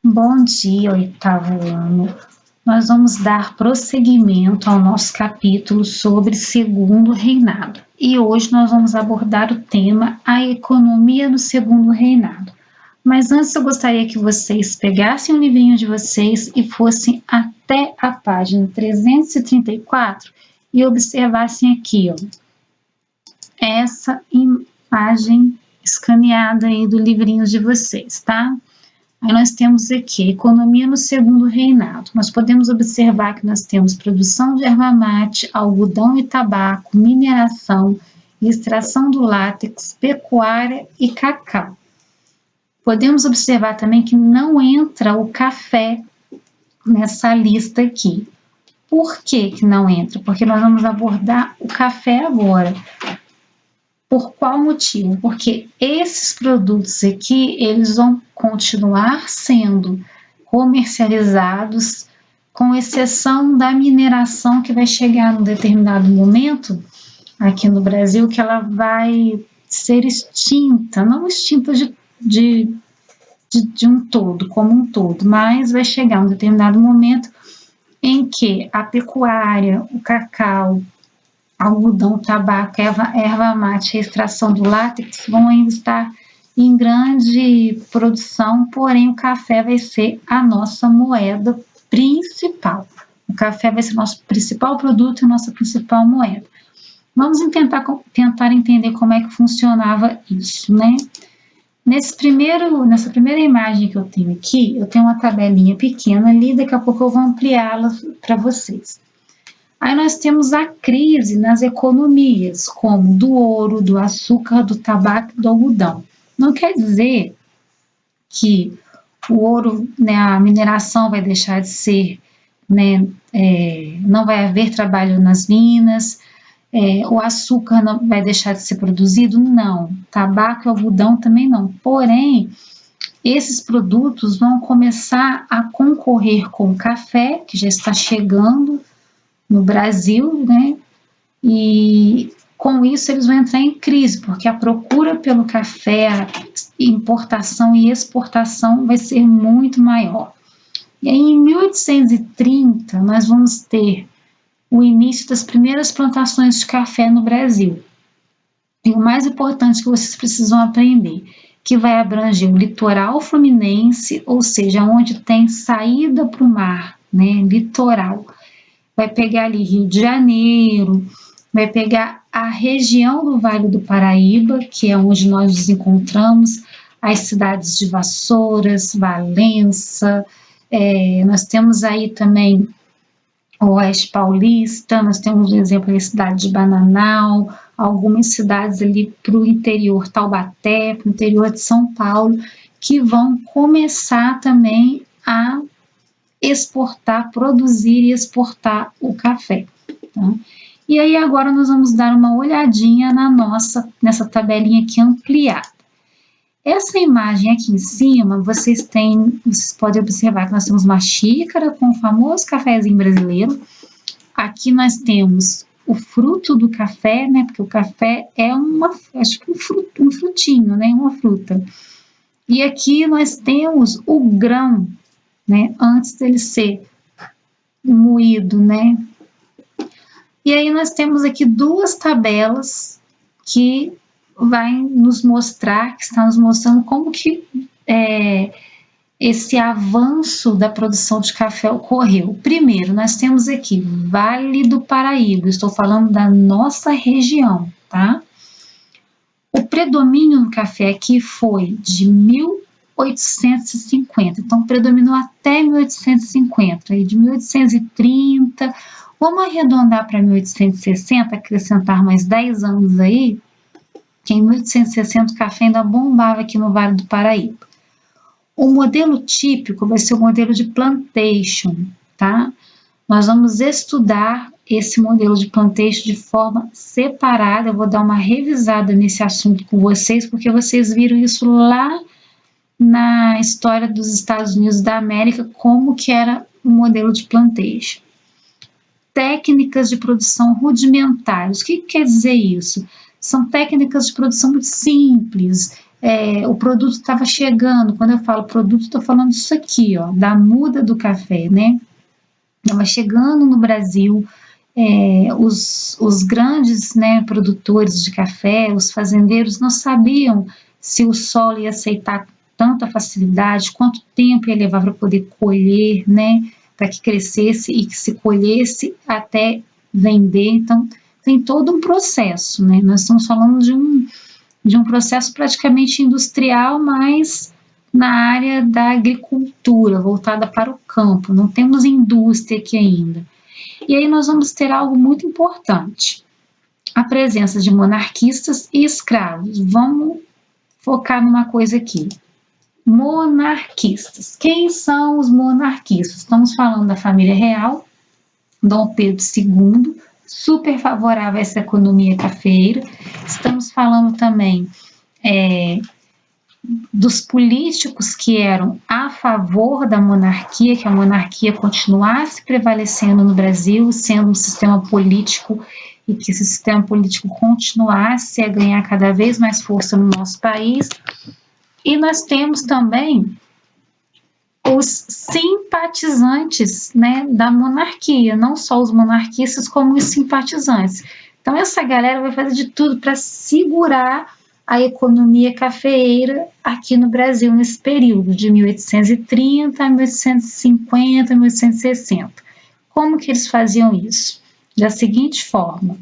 Bom dia, oitavo ano. Nós vamos dar prosseguimento ao nosso capítulo sobre Segundo Reinado. E hoje nós vamos abordar o tema A Economia no Segundo Reinado. Mas antes eu gostaria que vocês pegassem o livrinho de vocês e fossem até a página 334 e observassem aqui, ó, essa imagem escaneada aí do livrinho de vocês, tá? Aí nós temos aqui, economia no segundo reinado. Nós podemos observar que nós temos produção de erva mate, algodão e tabaco, mineração, extração do látex, pecuária e cacau. Podemos observar também que não entra o café nessa lista aqui. Por que que não entra? Porque nós vamos abordar o café agora. Por qual motivo? Porque esses produtos aqui, eles vão continuar sendo comercializados, com exceção da mineração, que vai chegar num determinado momento aqui no Brasil, que ela vai ser extinta, não extinta de um todo, como um todo, mas vai chegar um determinado momento em que a pecuária, o cacau, algodão, tabaco, erva mate e a extração do látex vão ainda estar em grande produção, porém o café vai ser a nossa moeda principal. O café vai ser o nosso principal produto e a nossa principal moeda. Vamos tentar entender como é que funcionava isso, né? Nessa primeira imagem que eu tenho aqui, eu tenho uma tabelinha pequena ali, daqui a pouco eu vou ampliá-la para vocês. Aí nós temos a crise nas economias, como do ouro, do açúcar, do tabaco e do algodão. Não quer dizer que o ouro, né, a mineração vai deixar de ser, né, não vai haver trabalho nas minas, o açúcar não vai deixar de ser produzido, não. Tabaco e algodão também não. Porém, esses produtos vão começar a concorrer com o café, que já está chegando no Brasil, né? E com isso eles vão entrar em crise, porque a procura pelo café, a importação e exportação vai ser muito maior. E aí em 1830 nós vamos ter o início das primeiras plantações de café no Brasil. E o mais importante que vocês precisam aprender, que vai abranger o litoral fluminense, ou seja, onde tem saída para o mar, né, litoral. Vai pegar ali Rio de Janeiro, vai pegar a região do Vale do Paraíba, que é onde nós nos encontramos, as cidades de Vassouras, Valença, nós temos aí também o Oeste Paulista, nós temos, por exemplo, a cidade de Bananal, algumas cidades ali para o interior, Taubaté, para o interior de São Paulo, que vão começar também a exportar, produzir e exportar o café. Tá? E aí agora nós vamos dar uma olhadinha nessa tabelinha aqui ampliada. Essa imagem aqui em cima, vocês podem observar que nós temos uma xícara com o famoso cafezinho brasileiro. Aqui nós temos o fruto do café, né? Porque o café é um frutinho, né? Uma fruta. E aqui nós temos o grão, né, antes dele ser moído, né? E aí nós temos aqui duas tabelas que está nos mostrando como que esse avanço da produção de café ocorreu. Primeiro, nós temos aqui Vale do Paraíba, estou falando da nossa região, tá? O predomínio no café aqui foi de 1850, então predominou até 1850, e de 1830, vamos arredondar para 1860, acrescentar mais 10 anos aí, que em 1860 o café ainda bombava aqui no Vale do Paraíba. O modelo típico vai ser o modelo de plantation, tá? Nós vamos estudar esse modelo de plantation de forma separada, eu vou dar uma revisada nesse assunto com vocês, porque vocês viram isso lá na história dos Estados Unidos da América, como que era o modelo de plantation. Técnicas de produção rudimentares, o que quer dizer isso? São técnicas de produção muito simples, o produto estava chegando. Quando eu falo produto, estou falando disso aqui, ó, da muda do café, né? Estava chegando no Brasil, os grandes, né, produtores de café, os fazendeiros não sabiam se o solo ia aceitar tanta facilidade, quanto tempo ia levar para poder colher, né, para que crescesse e que se colhesse até vender. Então, tem todo um processo, né? Nós estamos falando de um processo praticamente industrial, mas na área da agricultura, voltada para o campo. Não temos indústria aqui ainda. E aí nós vamos ter algo muito importante: a presença de monarquistas e escravos. Vamos focar numa coisa aqui. Monarquistas. Quem são os monarquistas? Estamos falando da família real, Dom Pedro II, super favorável a essa economia cafeeira. Estamos falando também dos políticos que eram a favor da monarquia, que a monarquia continuasse prevalecendo no Brasil, sendo um sistema político, e que esse sistema político continuasse a ganhar cada vez mais força no nosso país. E nós temos também os simpatizantes, né, da monarquia, não só os monarquistas, como os simpatizantes. Então, essa galera vai fazer de tudo para segurar a economia cafeeira aqui no Brasil nesse período de 1830 a 1850, 1860. Como que eles faziam isso? Da seguinte forma: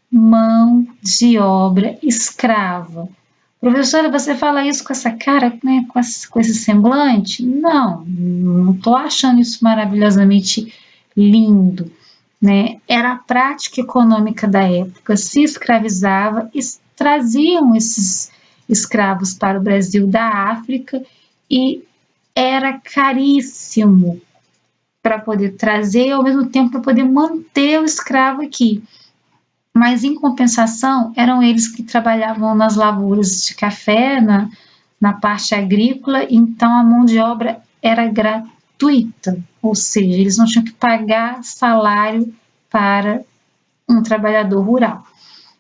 mão de obra escrava. Professora, você fala isso com essa cara, né, com esse semblante? Não estou achando isso maravilhosamente lindo, né? Era a prática econômica da época, se escravizava, traziam esses escravos para o Brasil da África e era caríssimo para poder trazer e ao mesmo tempo para poder manter o escravo aqui. Mas em compensação eram eles que trabalhavam nas lavouras de café, na parte agrícola, então a mão de obra era gratuita, ou seja, eles não tinham que pagar salário para um trabalhador rural.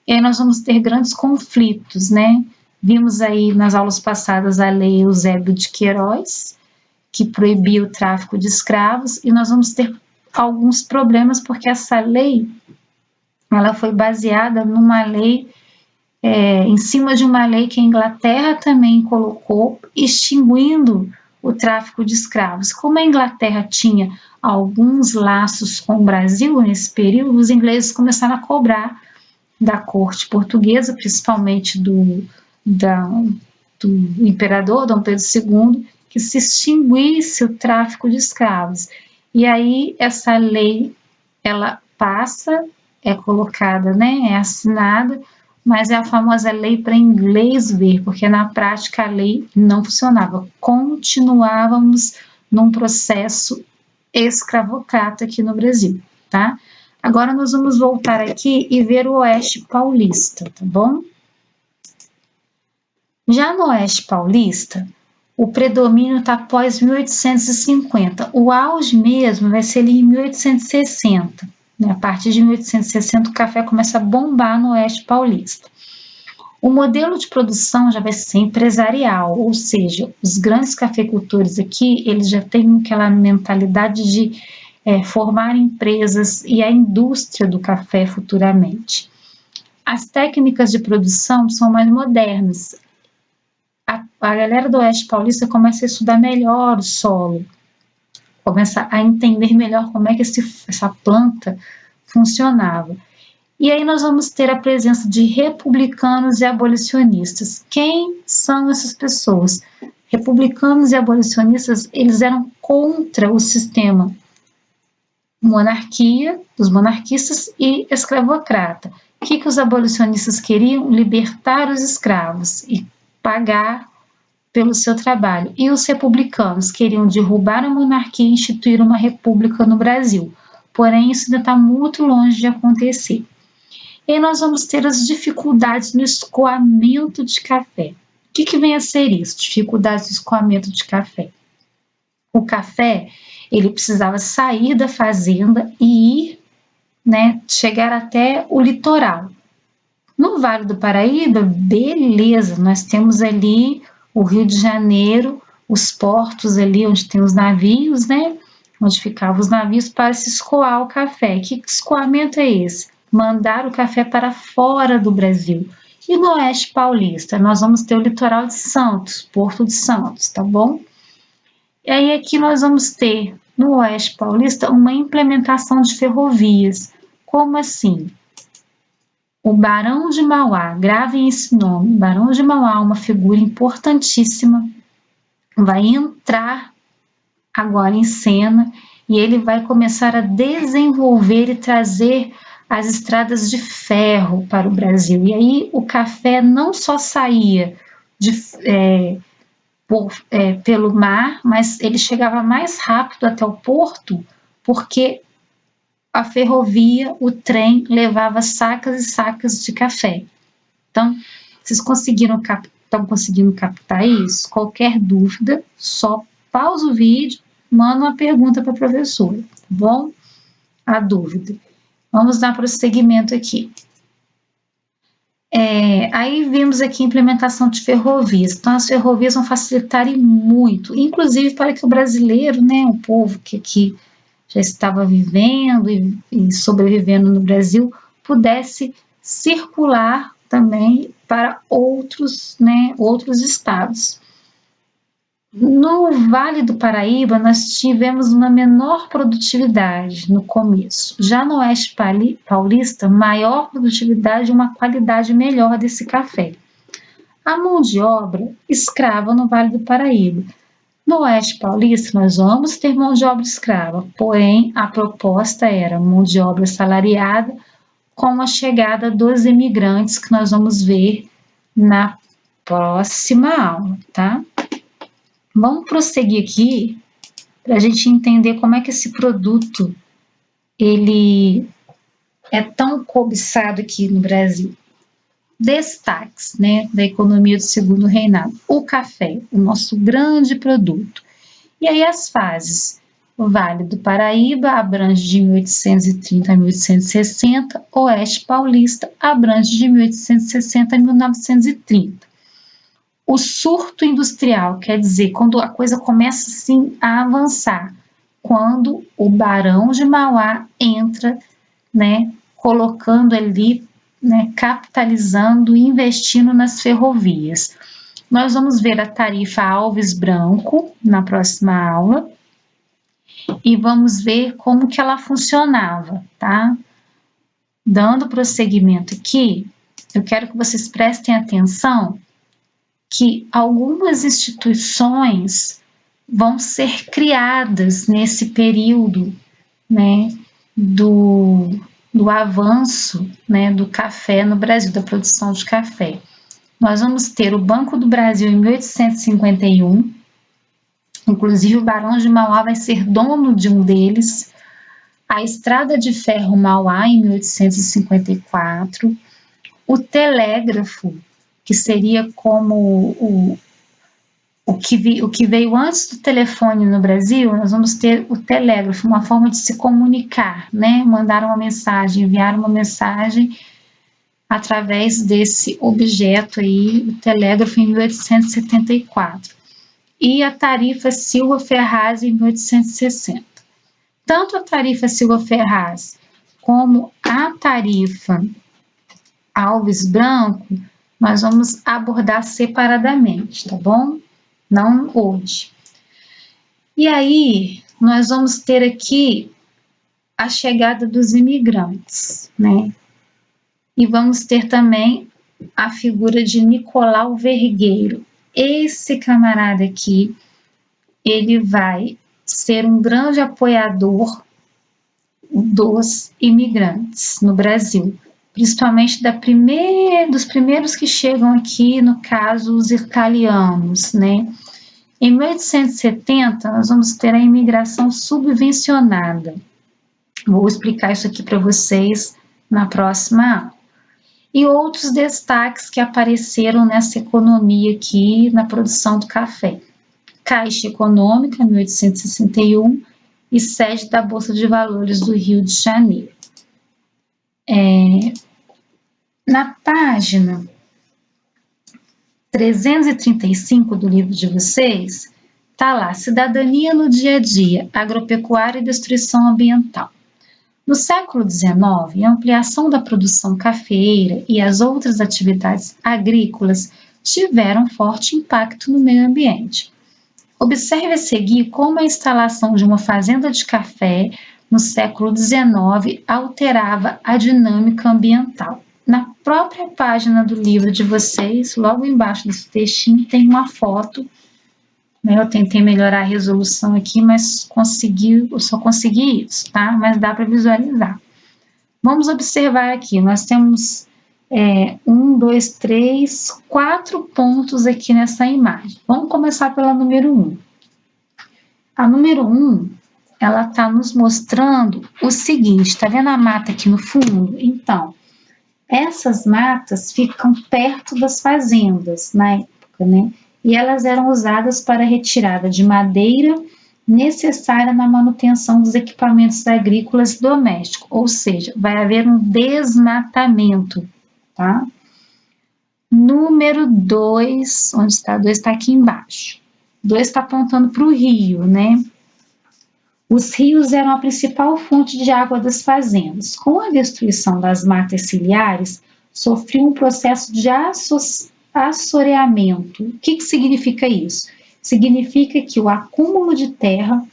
E aí nós vamos ter grandes conflitos, né? Vimos aí nas aulas passadas a lei Eusébio de Queiroz, que proibia o tráfico de escravos, e nós vamos ter alguns problemas porque essa lei ela foi baseada numa lei, em cima de uma lei que a Inglaterra também colocou, extinguindo o tráfico de escravos. Como a Inglaterra tinha alguns laços com o Brasil nesse período, os ingleses começaram a cobrar da corte portuguesa, principalmente do imperador Dom Pedro II, que se extinguisse o tráfico de escravos. E aí essa lei, ela passa, é colocada, né, é assinada, mas é a famosa lei para inglês ver, porque na prática a lei não funcionava. Continuávamos num processo escravocrata aqui no Brasil, tá? Agora nós vamos voltar aqui e ver o Oeste Paulista, tá bom? Já no Oeste Paulista, o predomínio está após 1850. O auge mesmo vai ser ali em 1860. Né? A partir de 1860 o café começa a bombar no Oeste Paulista. O modelo de produção já vai ser empresarial, ou seja, os grandes cafeicultores aqui, eles já têm aquela mentalidade de formar empresas e a indústria do café futuramente. As técnicas de produção são mais modernas. A galera do Oeste Paulista começa a estudar melhor o solo, começa a entender melhor como é que essa planta funcionava. E aí nós vamos ter a presença de republicanos e abolicionistas. Quem são essas pessoas? Republicanos e abolicionistas, eles eram contra o sistema monarquia, dos monarquistas e escravocrata. O que os abolicionistas queriam? Libertar os escravos e pagar pelo seu trabalho. E os republicanos queriam derrubar a monarquia e instituir uma república no Brasil. Porém, isso ainda está muito longe de acontecer. E aí nós vamos ter as dificuldades no escoamento de café. O que vem a ser isso? Dificuldades no escoamento de café. O café, ele precisava sair da fazenda e ir, né, chegar até o litoral. No Vale do Paraíba, beleza, nós temos ali o Rio de Janeiro, os portos ali onde tem os navios, né? Onde ficavam os navios para se escoar o café. Que escoamento é esse? Mandar o café para fora do Brasil. E no Oeste Paulista, nós vamos ter o litoral de Santos, Porto de Santos, tá bom? E aí aqui nós vamos ter, no Oeste Paulista, uma implementação de ferrovias. Como assim? O Barão de Mauá, gravem esse nome, Barão de Mauá, uma figura importantíssima, vai entrar agora em cena e ele vai começar a desenvolver e trazer as estradas de ferro para o Brasil. E aí o café não só saía pelo mar, mas ele chegava mais rápido até o porto, porque a ferrovia, o trem, levava sacas e sacas de café. Então, vocês estão conseguindo captar isso? Qualquer dúvida, só pausa o vídeo, manda uma pergunta para a professora, tá bom? A dúvida. Vamos dar prosseguimento aqui. Aí vimos aqui a implementação de ferrovias. Então, as ferrovias vão facilitar muito, inclusive para que o brasileiro, né, o povo que aqui já estava vivendo e sobrevivendo no Brasil, pudesse circular também para outros estados. No Vale do Paraíba, nós tivemos uma menor produtividade no começo. Já no Oeste Paulista, maior produtividade e uma qualidade melhor desse café. A mão de obra escrava no Vale do Paraíba. No Oeste Paulista, nós vamos ter mão de obra escrava, porém, a proposta era mão de obra salariada com a chegada dos imigrantes, que nós vamos ver na próxima aula, tá? Vamos prosseguir aqui para a gente entender como é que esse produto ele é tão cobiçado aqui no Brasil. Destaques, né, da economia do segundo reinado. O café, o nosso grande produto. E aí as fases. O Vale do Paraíba abrange de 1830 a 1860, Oeste Paulista abrange de 1860 a 1930. O surto industrial, quer dizer, quando a coisa começa assim a avançar, quando o Barão de Mauá entra, né, colocando ali, né, capitalizando e investindo nas ferrovias. Nós vamos ver a tarifa Alves Branco na próxima aula e vamos ver como que ela funcionava, tá? Dando prosseguimento aqui, eu quero que vocês prestem atenção que algumas instituições vão ser criadas nesse período, né, do avanço, né, do café no Brasil, da produção de café. Nós vamos ter o Banco do Brasil em 1851, inclusive o Barão de Mauá vai ser dono de um deles, a Estrada de Ferro Mauá em 1854, o telégrafo, que seria como o que veio antes do telefone no Brasil, nós vamos ter o telégrafo, uma forma de se comunicar, né? Mandar uma mensagem, enviar uma mensagem através desse objeto aí, o telégrafo em 1874. E a tarifa Silva-Ferraz em 1860. Tanto a tarifa Silva-Ferraz como a tarifa Alves Branco, nós vamos abordar separadamente, tá bom? Não hoje. E aí, nós vamos ter aqui a chegada dos imigrantes, né? E vamos ter também a figura de Nicolau Vergueiro. Esse camarada aqui, ele vai ser um grande apoiador dos imigrantes no Brasil, principalmente dos primeiros que chegam aqui, no caso, os italianos, né? Em 1870, nós vamos ter a imigração subvencionada. Vou explicar isso aqui para vocês na próxima aula. E outros destaques que apareceram nessa economia aqui, na produção do café. Caixa Econômica, 1861, e sede da Bolsa de Valores do Rio de Janeiro. Na página 335 do livro de vocês, está lá, cidadania no dia a dia, agropecuária e destruição ambiental. No século XIX, a ampliação da produção cafeeira e as outras atividades agrícolas tiveram forte impacto no meio ambiente. Observe a seguir como a instalação de uma fazenda de café no século XIX alterava a dinâmica ambiental. Na própria página do livro de vocês, logo embaixo desse textinho, tem uma foto. Eu tentei melhorar a resolução aqui, mas eu só consegui isso, tá? Mas dá para visualizar. Vamos observar aqui, nós temos 4 pontos aqui nessa imagem. Vamos começar pela número 1. A número 1, ela está nos mostrando o seguinte, tá vendo a mata aqui no fundo? Então, essas matas ficam perto das fazendas na época, né? E elas eram usadas para retirada de madeira necessária na manutenção dos equipamentos agrícolas domésticos, ou seja, vai haver um desmatamento, tá? Número 2, onde está? 2 está aqui embaixo. 2 está apontando para o rio, né? Os rios eram a principal fonte de água das fazendas. Com a destruição das matas ciliares, sofreu um processo de assoreamento. O que significa isso? Significa que o acúmulo de terra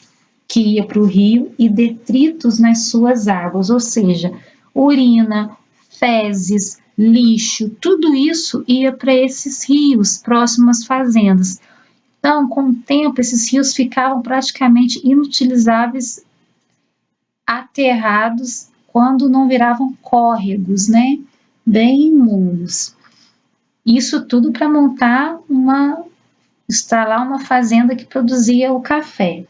que ia para o rio e detritos nas suas águas, ou seja, urina, fezes, lixo, tudo isso ia para esses rios próximos às fazendas. Então, com o tempo, esses rios ficavam praticamente inutilizáveis, aterrados, quando não viravam córregos, né? Bem imundos. Isso tudo para instalar uma fazenda que produzia o café.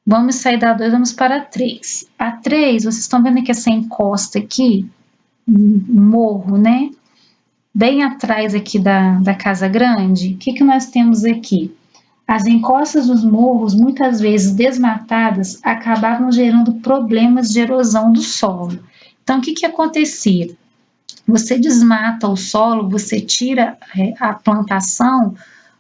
Vamos sair da 2, vamos para a 3. A 3, vocês estão vendo que essa encosta aqui, um morro, né? Bem atrás aqui da Casa Grande, o que nós temos aqui? As encostas dos morros, muitas vezes desmatadas, acabavam gerando problemas de erosão do solo. Então, o que acontecia? Você desmata o solo, você tira a plantação,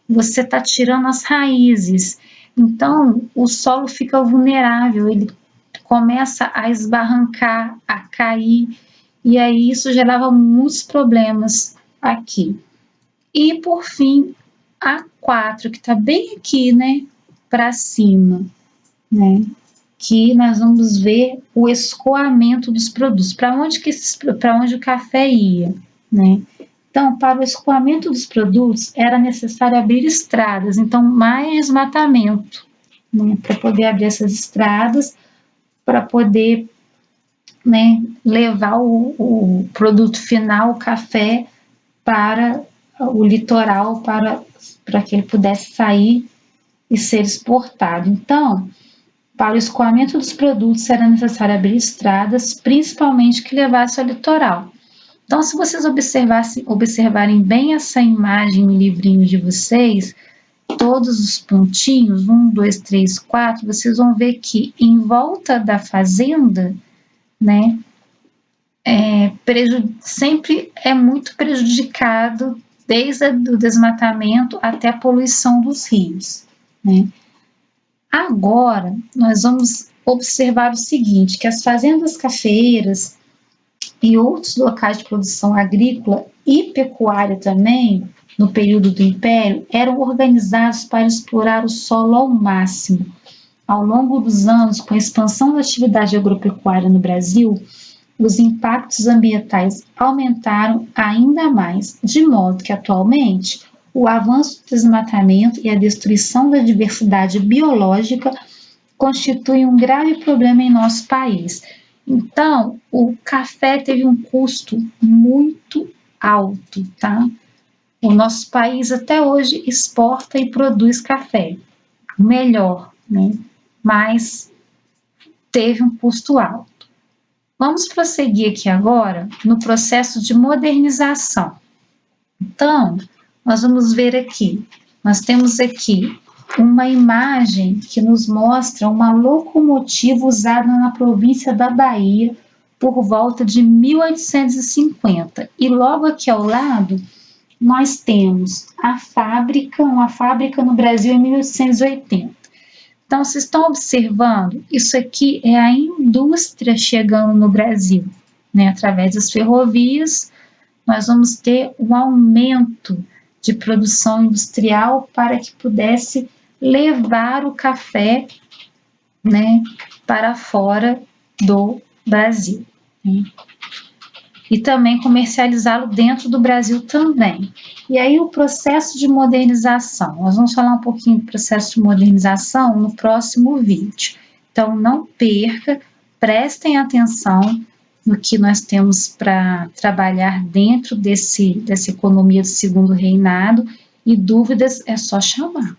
você está tirando as raízes. Então, o solo fica vulnerável, ele começa a esbarrancar, a cair, e aí isso gerava muitos problemas aqui. E, por fim, a 4, que está bem aqui, né, para cima, né, que nós vamos ver o escoamento dos produtos, para onde o café ia, né. Então, para o escoamento dos produtos, era necessário abrir estradas, então, mais desmatamento, né, para poder abrir essas estradas, para poder, né, levar o produto final, o café, para o litoral, para que ele pudesse sair e ser exportado. Então, para o escoamento dos produtos era necessário abrir estradas, principalmente que levasse ao litoral. Então, se vocês observarem bem essa imagem no livrinho de vocês, todos os pontinhos, 1, 2, 3, 4, vocês vão ver que em volta da fazenda, né, sempre é muito prejudicado, desde o desmatamento até a poluição dos rios, né? Agora, nós vamos observar o seguinte, que as fazendas cafeeiras e outros locais de produção agrícola e pecuária também, no período do Império, eram organizados para explorar o solo ao máximo. Ao longo dos anos, com a expansão da atividade agropecuária no Brasil, os impactos ambientais aumentaram ainda mais, de modo que atualmente o avanço do desmatamento e a destruição da diversidade biológica constituem um grave problema em nosso país. Então, o café teve um custo muito alto, tá? O nosso país até hoje exporta e produz café, melhor, né? Mas teve um custo alto. Vamos prosseguir aqui agora no processo de modernização. Então, nós vamos ver aqui, nós temos aqui uma imagem que nos mostra uma locomotiva usada na província da Bahia por volta de 1850. E logo aqui ao lado, nós temos uma fábrica no Brasil em 1880. Então, vocês estão observando, isso aqui é a indústria chegando no Brasil, né? Através das ferrovias, nós vamos ter um aumento de produção industrial para que pudesse levar o café, né, para fora do Brasil, né? E também comercializá-lo dentro do Brasil também. E aí o processo de modernização, nós vamos falar um pouquinho do processo de modernização no próximo vídeo. Então não perca, prestem atenção no que nós temos para trabalhar dentro dessa economia do segundo reinado, e dúvidas é só chamar.